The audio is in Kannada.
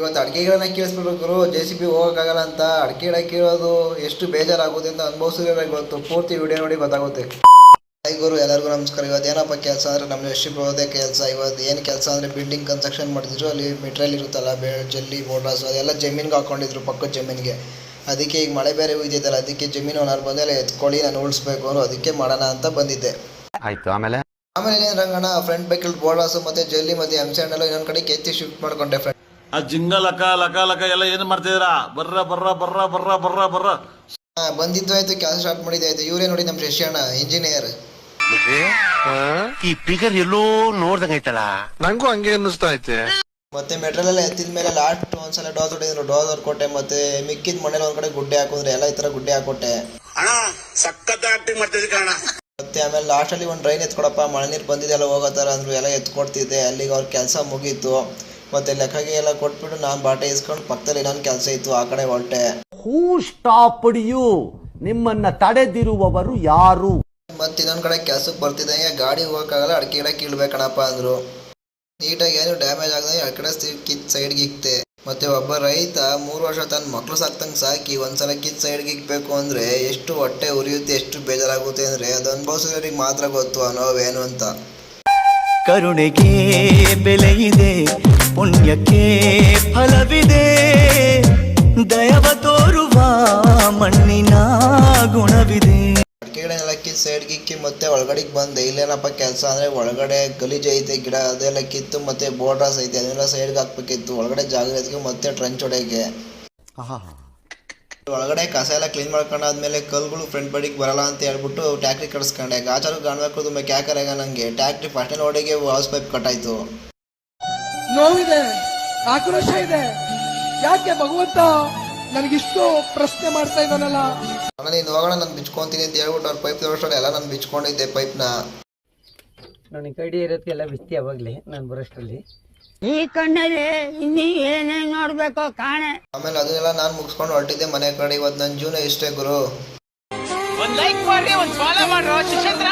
ಇವತ್ತು ಅಡಿಕೆಗಳನ್ನ ಕೀಳಿಸ್ಬಿಡ್ಬೇಕು JCB ಹೋಗೋಕ್ಕಾಗಲ್ಲ ಅಂತ ಅಡಿಕೆ ಗಿಡ ಕೀಳೋದು ಎಷ್ಟು ಬೇಜಾರಾಗುತ್ತೆ ಅಂತ ಅನುಭವಿಸಿದ್ರೆ ಇವತ್ತು ಪೂರ್ತಿ ವಿಡಿಯೋ ನೋಡಿ ಗೊತ್ತಾಗುತ್ತೆ. ಹಾಯ್ ಗುರು, ಎಲ್ಲರಿಗೂ ನಮಸ್ಕಾರ. ಇವತ್ತು ಏನಪ್ಪ ಕೆಲಸ ಅಂದರೆ ನಮ್ಮ JCB ಕೆಲಸ. ಇವತ್ತು ಏನು ಕೆಲಸ ಅಂದರೆ ಬಿಲ್ಡಿಂಗ್ ಕನ್ಸ್ಟ್ರಕ್ಷನ್ ಮಾಡ್ತಿದ್ರು. ಅಲ್ಲಿ ಮೆಟೀರಿಯಲ್ ಇರುತ್ತಲ್ಲ, ಜಲ್ಲಿ ಬೋರ್ಡರ್ಸು ಅದೆಲ್ಲ ಜಮೀನಿಗೆ ಹಾಕ್ಕೊಂಡಿದ್ರು, ಪಕ್ಕದ ಜಮೀನಿಗೆ. ಅದಕ್ಕೆ ಈಗ ಮಳೆ ಬೇರೆ ಉಯ್ದಿದ್ದಲ್ಲ, ಅದಕ್ಕೆ ಜಮೀನು ಓನರ್ ಬಂದೆಲ್ಲ ಎತ್ಕೊಳ್ಳಿ ನಾನು ಉಳಿಸ್ಬೇಕು ಅನ್ನೋ ಅದಕ್ಕೆ ಮಾಡೋಣ ಅಂತ ಬಂದಿದ್ದೆ. ಆಯ್ತು. ಆಮೇಲೆ ಏನು ರಂಗಣ್ಣ, ಫ್ರಂಟ್ ಬೈಕಲ್ಲಿ ಬೋರ್ಡರ್ಸು ಮತ್ತು ಜಲ್ಲಿ ಮತ್ತು M-Sand ಎಲ್ಲ ಇನ್ನೊಂದು ಕಡೆ ಕೆತ್ತಿ ಶಿಫ್ಟ್ ಮಾಡ್ಕೊಂಡೆ. ಫ್ರೆಂಡ್ ಆ ಜಿಂಗ ಲಕ ಲಕ ಲಕ ಎಲ್ಲ ಏನು ಮಾಡ್ತಿದ್ದೀರಾ? ಬರ್ರ ಬರ್ರ ಬರ್ರ ಬರ್ರ ಬರ್ರ ಬರ್ರ ಬಂದಿದ್ದು ಆಯ್ತು, ಕೆಲಸ ಸ್ಟಾರ್ಟ್ ಮಾಡಿದ್ದಾಯ್ತು. ಇವರೇ ನೋಡಿ ನಮ್ಮ ಶಶಿಯಣ್ಣ, ಇಂಜಿನಿಯರ್. ಈ ಫಿಗರ್ ಎಲ್ಲೋ ನೋಡ್ದಂಗೈತಲ್ಲ, ನಂಗೂ ಹಂಗೆ ಅನ್ನಿಸ್ತಾ ಐತೆ. ಮತ್ತೆ ಮೆಟೀರಿಯಲ್ ಎಲ್ಲ ಎತ್ತಿದ ಮೇಲೆ ಲಾಸ್ಟ್ ಒಂದ್ಸಲ ಡೋಸ್ ಹೊಡೆದ್ರು, ಡೋಸ್ ಹೊಡ್ಕೊಟ್ಟೆ. ಮತ್ತೆ ಮಿಕ್ಕಿದ ಮನೇಲಿ ಒಂದ್ ಕಡೆ ಗುಡ್ಡೆ ಹಾಕಿದ್ರೆ ಎಲ್ಲ ಈ ತರ ಗುಡ್ಡೆ ಹಾಕೊಟ್ಟೆ. ಮತ್ತೆ ಆಮೇಲೆ ಲಾಸ್ಟ್ ಅಲ್ಲಿ ಒಂದು ಡ್ರೈನ್ ಎತ್ಕೊಡಪ್ಪ, ಮಳೆ ನೀರು ಬಂದಿದ್ದೆಲ್ಲ ಹೋಗೋ ತರ ಅಂದ್ರು, ಎಲ್ಲ ಎತ್ಕೊಡ್ತಿದ್ದೆ. ಅಲ್ಲಿಗೆ ಅವ್ರ ಕೆಲಸ ಮುಗೀತು. ಮತ್ತೆ ಲೆಕ್ಕಗೆ ಎಲ್ಲ ಕೊಟ್ಬಿಟ್ಟು ನಾನು ಬಾಟೆ ಇಸ್ಕೊಂಡು ಪಕ್ಕದಲ್ಲಿ ಇನ್ನೊಂದು ಕೆಲಸ ಇತ್ತು, ಆ ಕಡೆ ಹೊರಟೆ. ಹೂ ಸ್ಟಾಪ್ಡ್ ಯು? ನಿಮ್ಮನ್ನ ತಡೆದಿರುವವರು ಯಾರು? ಮತ್ತೆ ಇನ್ನೊಂದ್ ಕಡೆ ಕೆಲ್ಸಕ್ಕೆ ಬರ್ತಿದ್ದಂಗೆ ಗಾಡಿ ಹೋಗಕ್ಕಾಗಲ್ಲ, ಅಡಿಕೆ ಗಿಡ ಕೀಳ್ಬೇಕಣಪ್ಪ ಅಂದ್ರು. ನೀಟಾಗಿ ಏನು ಡ್ಯಾಮೇಜ್ ಆಗದೆ ಆ ಕಡೆ ಕಿತ್ ಸೈಡ್ಗೆ ಇಕ್ತೆ. ಮತ್ತೆ ಒಬ್ಬ ರೈತ 3 ವರ್ಷ ತನ್ನ ಮಕ್ಳು ಸಾಕ್ತಂಗೆ ಸಾಕಿ ಒಂದ್ಸಲ ಕಿತ್ ಸೈಡ್ಗೆ ಇಕ್ಬೇಕು ಅಂದ್ರೆ ಎಷ್ಟು ಹೊಟ್ಟೆ ಉರಿಯುತ್ತೆ, ಎಷ್ಟು ಬೇಜಾರಾಗುತ್ತೆ ಅಂದ್ರೆ ಅದು ಅನುಭವಿಸೋರಿಗೆ ಮಾತ್ರ ಗೊತ್ತು ಆ ನೋವೇನು ಅಂತ. ಕರುಣೆಗೆ ಬೆಲೆ ಇದೆ, ಪುಣ್ಯಕ್ಕೆ ಫಲವಿದೆ, ದಯವ ತೋರುವ ಮಣ್ಣಿನ ಗುಣವಿದೆ. ಅಡಿಕೆ ಗಿಡ ಎಲ್ಲ ಕಿತ್ತು ಸೈಡ್ಗೆ ಇಕ್ಕಿ ಮತ್ತೆ ಒಳಗಡೆಗೆ ಬಂದೆ. ಇಲ್ಲೇನಪ್ಪ ಕೆಲಸ ಅಂದ್ರೆ ಒಳಗಡೆ ಗಲೀಜ್ ಐತೆ, ಗಿಡ ಅದೆಲ್ಲ ಕಿತ್ತು ಮತ್ತೆ ಬೋರ್ಡರ್ಸ್ ಐತೆ ಅದನ್ನೆಲ್ಲ ಸೈಡ್ಗೆ ಹಾಕ್ಬೇಕಿತ್ತು. ಒಳಗಡೆ ಜಾಗ ಇದ್ದಕ್ಕೆ ಮತ್ತೆ ಟ್ರಂಚ್ ಹೊಡೆಯಕ್ಕೆ. ಒಳಗಡೆ ಕಸ ಎಲ್ಲ ಕ್ಲೀನ್ ಮಾಡ್ಕೊಂಡಾದ್ಮೇಲೆ ಕಲ್ಗಳು ಫ್ರಂಟ್ ಬಡಿಗೆ ಬರಲ್ಲ ಅಂತ ಹೇಳ್ಬಿಟ್ಟು ಟ್ಯಾಕ್ಟ್ರಿ ಕಟ್ಸ್ಕೊಂಡೆ. ಗಾಚಾರು ಕಾಣ್ಬೇಕು ತುಂಬ ಕ್ಯಾಕರಾಗ ನಂಗೆ ಟ್ಯಾಕ್ಟ್ರಿ ಫಸ್ಟ್ನೇ ಒಡೆಗೆ ವಾಸ್ ಪೈಪ್ ಕಟ್ಟಾಯ್ತು. ನೋವಿದೆ, ಆಕ್ರೋಶ ಇದೆ. ಯಾಕೆ ಭಗವಂತ ನನಗಿಷ್ಟು ಪ್ರಶ್ನೆ ಮಾಡ್ತಾ ಇದ್ದಾನಲ್ಲ. ನಾನು ನೀನು ಹೋಗೋಣ, ನಾನು ಬಿಚ್ಕೊಂತೀನಿ ಅಂತ ಹೇಳ್ಬಿಟ್ಟು ಅವ್ರು ಪೈಪ್ ತೋರಿಸೋಣ ಎಲ್ಲ ನಾನು ಬಿಚ್ಕೊಂಡಿದ್ದೆ ಪೈಪ್ನ. ನನಗೆ ಕಡಿ ಇರೋದಕ್ಕೆಲ್ಲ ಬಿಸ್ತಿ ಅವಾಗಲೇ ನಾನು ಬರೋಷ್ಟರಲ್ಲಿ. ಈ ಕಣ್ಣಲ್ಲಿ ಇನ್ನೀ ಏನೇನು ನೋಡ್ಬೇಕೋ ಕಾಣೆ. ಆಮೇಲೆ ಅದನ್ನೆಲ್ಲ ನಾನು ಮುಗಿಸ್ಕೊಂಡು ಹೊರಟಿದ್ದೆ ಮನೆ ಕಡೆ. ಇವತ್ತು ನನ್ನ ಜೀವನ ಇಷ್ಟೇ ಗುರು. ಒಂದು ಲೈಕ್ ಮಾಡಿ, ಒಂದು ಫಾಲೋ ಮಾಡ್ರೋ ಶಿಷ್ಯಂದ್ರ.